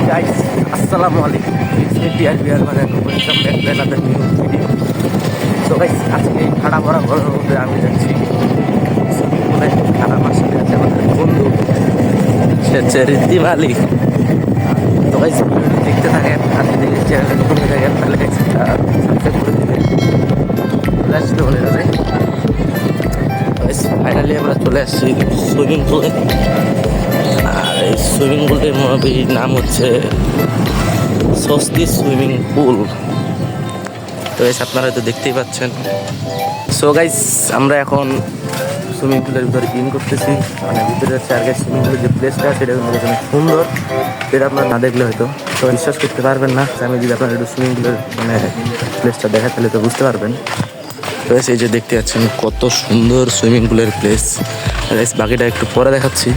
Guys আসসালামু আলাইকুম টিআরবিআর মানে welcome back to another new video. So guys আজকে ঠান্ডা পড়া গরমের মধ্যে আমি যাচ্ছি সুইমিং পুলে। আর আমার সাথে আছে আমাদের বন্ধু, সে হচ্ছে রিদ্দিম আলী। তো গাইস ভিডিওটি দেখতে থাকেন, আর যদি চ্যানেলে নতুন হয়ে থাকেন তাহলে গাইস সাবস্ক্রাইব করে দেবেন, আসতে বলে যাবে। ফাইনালি আমরা চলে আসছি সুইমিং পুলে। আর এই সুইমিং পুলটির নাম হচ্ছে স্বস্তি সুইমিং পুল। তো গাইস আপনারা তো দেখতেই পাচ্ছেন। সো গাইস আমরা এখন সুইমিং পুলের ভিতরে ইন করতেছি, মানে ভিতরে হচ্ছে। আর গাইস সুইমিং পুলের যে প্লেসটা সেটা কিন্তু অনেক সুন্দর, যেটা আপনারা না দেখলে হয়তো তো বিশ্বাস করতে পারবেন না। আমি যদি আপনার একটু সুইমিং পুলের মানে প্লেসটা দেখা তাহলে তো বুঝতে পারবেন। তো গাইস এই যে দেখতে পাচ্ছেন কত সুন্দর সুইমিং পুলের প্লেস। গাইস বাকিটা একটু পরে দেখাচ্ছি।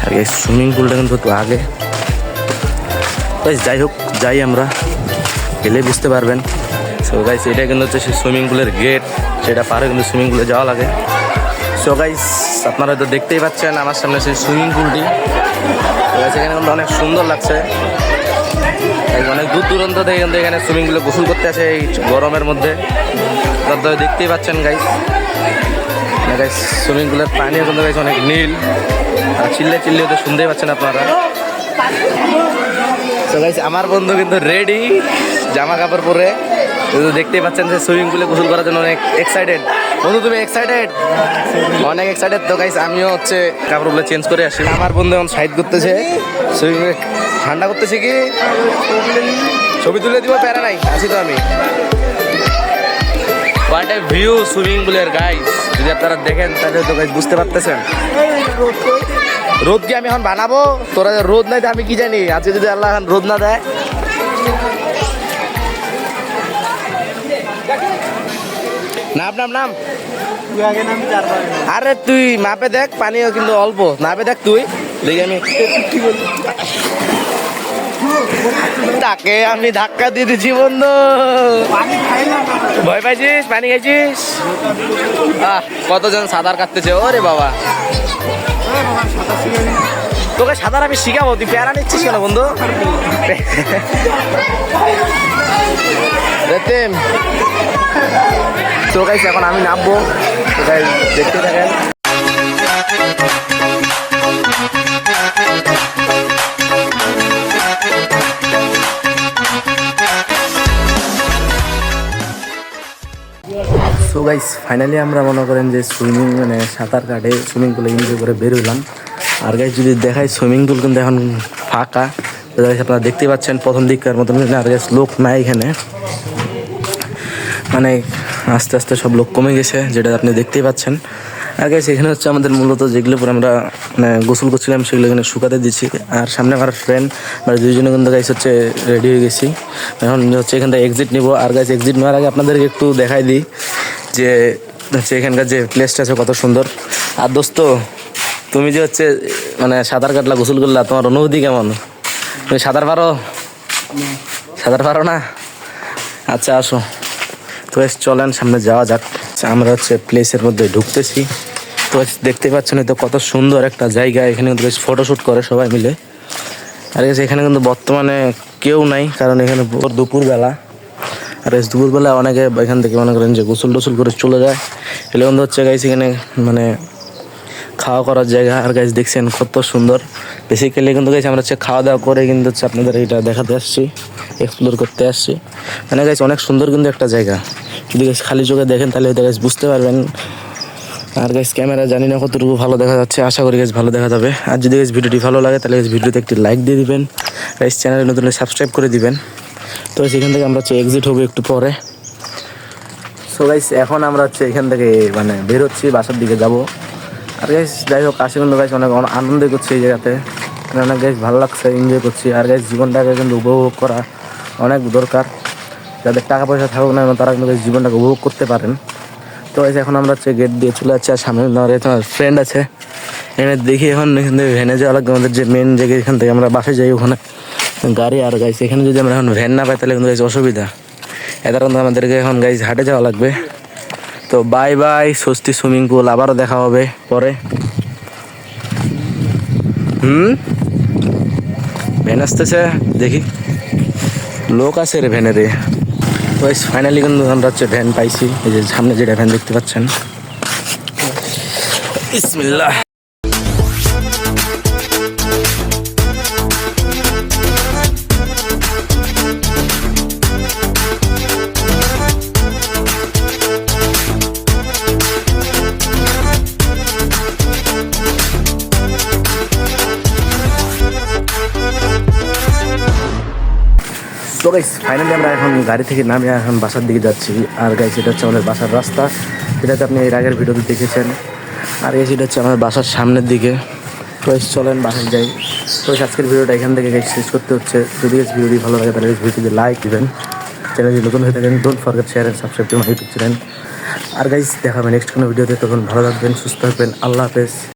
আর এই সুইমিং পুলটা কিন্তু একটু আগে। গাইস যাই হোক, যাই আমরা গেলে বুঝতে পারবেন। সো গাইস এটা কিন্তু হচ্ছে সেই সুইমিং পুলের গেট, সেটা পারে কিন্তু সুইমিং পুলে যাওয়া লাগে। সো গাইস আপনারা তো দেখতেই পাচ্ছেন আমার সামনে সেই সুইমিং পুলটি। এখানে কিন্তু অনেক সুন্দর লাগছে। অনেক দূর দূরান্ত থেকে কিন্তু এখানে সুইমিং পুলে গোসল করতে আসে এই গরমের মধ্যে। আপনারা দেখতেই পাচ্ছেন গাইস। গাইস সুইমিং পুলের পানিও কিন্তু গাইস অনেক নীল, আর চিল্লে চিল্লে তো শুনতেই পাচ্ছেন আপনারা। তো গাইস আমার বন্ধু কিন্তু রেডি জামা কাপড় পরে, দেখতেই পাচ্ছেন যে সুইমিং পুলে গোসল করার জন্য অনেক এক্সাইটেড। বন্ধু তুমি এক্সাইটেড? অনেক এক্সাইটেড। তো গাইস আমিও হচ্ছে কাপড়গুলো চেঞ্জ করে আসি। আমার বন্ধু এখন সাইড করতেছে, সুইমিং ঠান্ডা করতেছে কি ছবি তুলে দিব, প্যারা নাই, আছি তো আমি। হোয়াট এ ভিউ সুইমিং পুলের গাইস, যদি আপনারা দেখেন তাহলে তো গাইস বুঝতে পারতেছেন। রোদ কি আমি এখন বানাবো? তোরা রোদ নাই তো আমি কি জানি। আজকে যদি আল্লাহ এখন রোদ না দেয়, নাম নাম নাম আরে তুই মাপে দেখ, পানিও কিন্তু অল্প, নাপে দেখ তুই দেখি। আমি তাকে আমি ধাক্কা দিয়ে দিচ্ছি বন্ধু। ভয় পাইছিস? পানি খাইছিস? কতজন সাঁতার কাটতেছে ওরে বাবা। তোকে সাঁতার আমি শিখাবো, তুই প্যারা নিচ্ছিস কেন বন্ধু? দেখতেন তো গাইস এখন আমি নামবো, তো গাইস দেখতে থাকেন। সো গাইস ফাইনালি আমরা মনে করেন যে সুইমিং মানে সাঁতার কাটে সুইমিং পুলে এনজয় করে বের হইলাম। আর গাইস যদি দেখাই সুইমিং পুল কিন্তু এখন ফাঁকা। তো গাইস আপনারা দেখতেই পাচ্ছেন প্রথম দিককার মতন। আর গাইস লোক নাই এখানে, মানে আস্তে আস্তে সব লোক কমে গেছে, যেটা আপনি দেখতেই পাচ্ছেন। আর গাইস এখানে হচ্ছে আমাদের মূলত যেগুলো পরে আমরা মানে গোসল করছিলাম সেগুলো এখানে শুকাতে দিচ্ছি। আর সামনে আমার ফ্রেন্ড মানে দুইজনে কিন্তু গাইস হচ্ছে রেডি হয়ে গেছি। এখন হচ্ছে এখান থেকে এক্সিট নিব। আর গাইস এক্সিট নেওয়ার আগে আপনাদেরকে একটু দেখাই দিই যে হচ্ছে এখানকার যে প্লেসটা আছে কত সুন্দর। আর দোস্ত তুমি যে হচ্ছে মানে সাঁতার কাটলা, গোসল করলা, তোমার অনুভূতি কেমন? তুমি সাঁতার পারো? সাঁতার পারো না? আচ্ছা আসো, তো চলেন সামনে যাওয়া যাক। আমরা হচ্ছে প্লেসের মধ্যে ঢুকতেছি। তো দেখতে পাচ্ছেন তো কত সুন্দর একটা জায়গা। এখানে কিন্তু বেশ ফটোশ্যুট করে সবাই মিলে। আর এখানে কিন্তু বর্তমানে কেউ নাই, কারণ এখানে দুপুরবেলা। আর দুপুরবেলা অনেকে এখান থেকে মনে করেন যে গোসল টোসল করে চলে যায়। এগুলো কিন্তু হচ্ছে গাইস এখানে মানে খাওয়া করার জায়গা। আর গাইস দেখছেন কত সুন্দর। বেসিক্যালি কিন্তু গাইস আমরা হচ্ছে খাওয়া দাওয়া করে কিন্তু হচ্ছে আপনাদের এটা দেখাতে আসছি, এক্সপ্লোর করতে আসছি। মানে গাইস অনেক সুন্দর কিন্তু একটা জায়গা। যদি গাইস খালি চোখে দেখেন তাহলে হয়তো গাইস বুঝতে পারবেন। আর গাইস ক্যামেরা জানি না কতটুকু ভালো দেখা যাচ্ছে, আশা করি গাইস ভালো দেখা যাবে। আর যদি গাইস ভিডিওটি ভালো লাগে তাহলে গাইস ভিডিওতে একটি লাইক দিয়ে দিবেন, গাইস চ্যানেলে নতুন সাবস্ক্রাইব করে দিবেন। তো সেখান থেকে আমরা হচ্ছে এক্সিট হবো একটু পরে। সো গাইস এখন আমরা হচ্ছে এখান থেকে মানে বের হচ্ছি, বাসার দিকে যাব। আর গাইস যাই হোক আসি কিন্তু গাইস অনেক আনন্দ করছি এই জায়গাতে, অনেক গাইস ভালো লাগছে, এনজয় করছি। আর গাইস জীবনটাকে কিন্তু উপভোগ করা অনেক দরকার। যাদের টাকা পয়সা থাকুক না তারা কিন্তু জীবনটাকে উপভোগ করতে পারেন। তো গাইস এখন আমরা হচ্ছে গেট দিয়ে চলে যাচ্ছি। আর সামনে আমার ফ্রেন্ড আছে, এখানে দেখি এখন এখান থেকে ভ্যানে যাওয়া লাগবে। আমাদের যে মেন জায়গা এখান থেকে আমরা বাসে যাই ওখানে গাড়ি। আর গাইস এখানে যদি আমরা এখন ভ্যান না পাই তাহলে কিন্তু গাইস অসুবিধা। এটার কিন্তু আমাদেরকে এখন গাইস হাটে যাওয়া লাগবে। তো বাই বাই স্বস্তি সুইমিং পুল, আবারও দেখা হবে পরে। ভ্যান আসতেছে, দেখি লোক আছে রে ভ্যানে রে। তো ফাইনালি কিন্তু আমরা হচ্ছে ভ্যান পাইছি, এই যে সামনে যেটা ভ্যান দেখতে পাচ্ছেন। বিসমিল্লাহ। তো গাইস ফাইনালি আমরা এখন গাড়ি থেকে নামে এখন বাসার দিকে যাচ্ছি। আর গাইস এটা হচ্ছে আমাদের বাসার রাস্তা, যেটাতে আপনি এর আগের ভিডিওতে দেখেছেন। আর এই সেটা হচ্ছে আমাদের বাসার সামনের দিকে। তো চলেন বাসায় যাই। তো আজকের ভিডিওটা এখান থেকে শেষ করতে হচ্ছে। যদি ভিডিওটি ভালো লাগে তাহলে ভিডিওতে লাইক দিবেন। চ্যানেলটি নতুন হয়ে থাকেন don't forget share and subscribe to my YouTube channel. আর গাইস দেখা হবে নেক্সট কোনো ভিডিওতে। তখন ভালো থাকবেন, সুস্থ থাকবেন, আল্লাহ হাফেজ।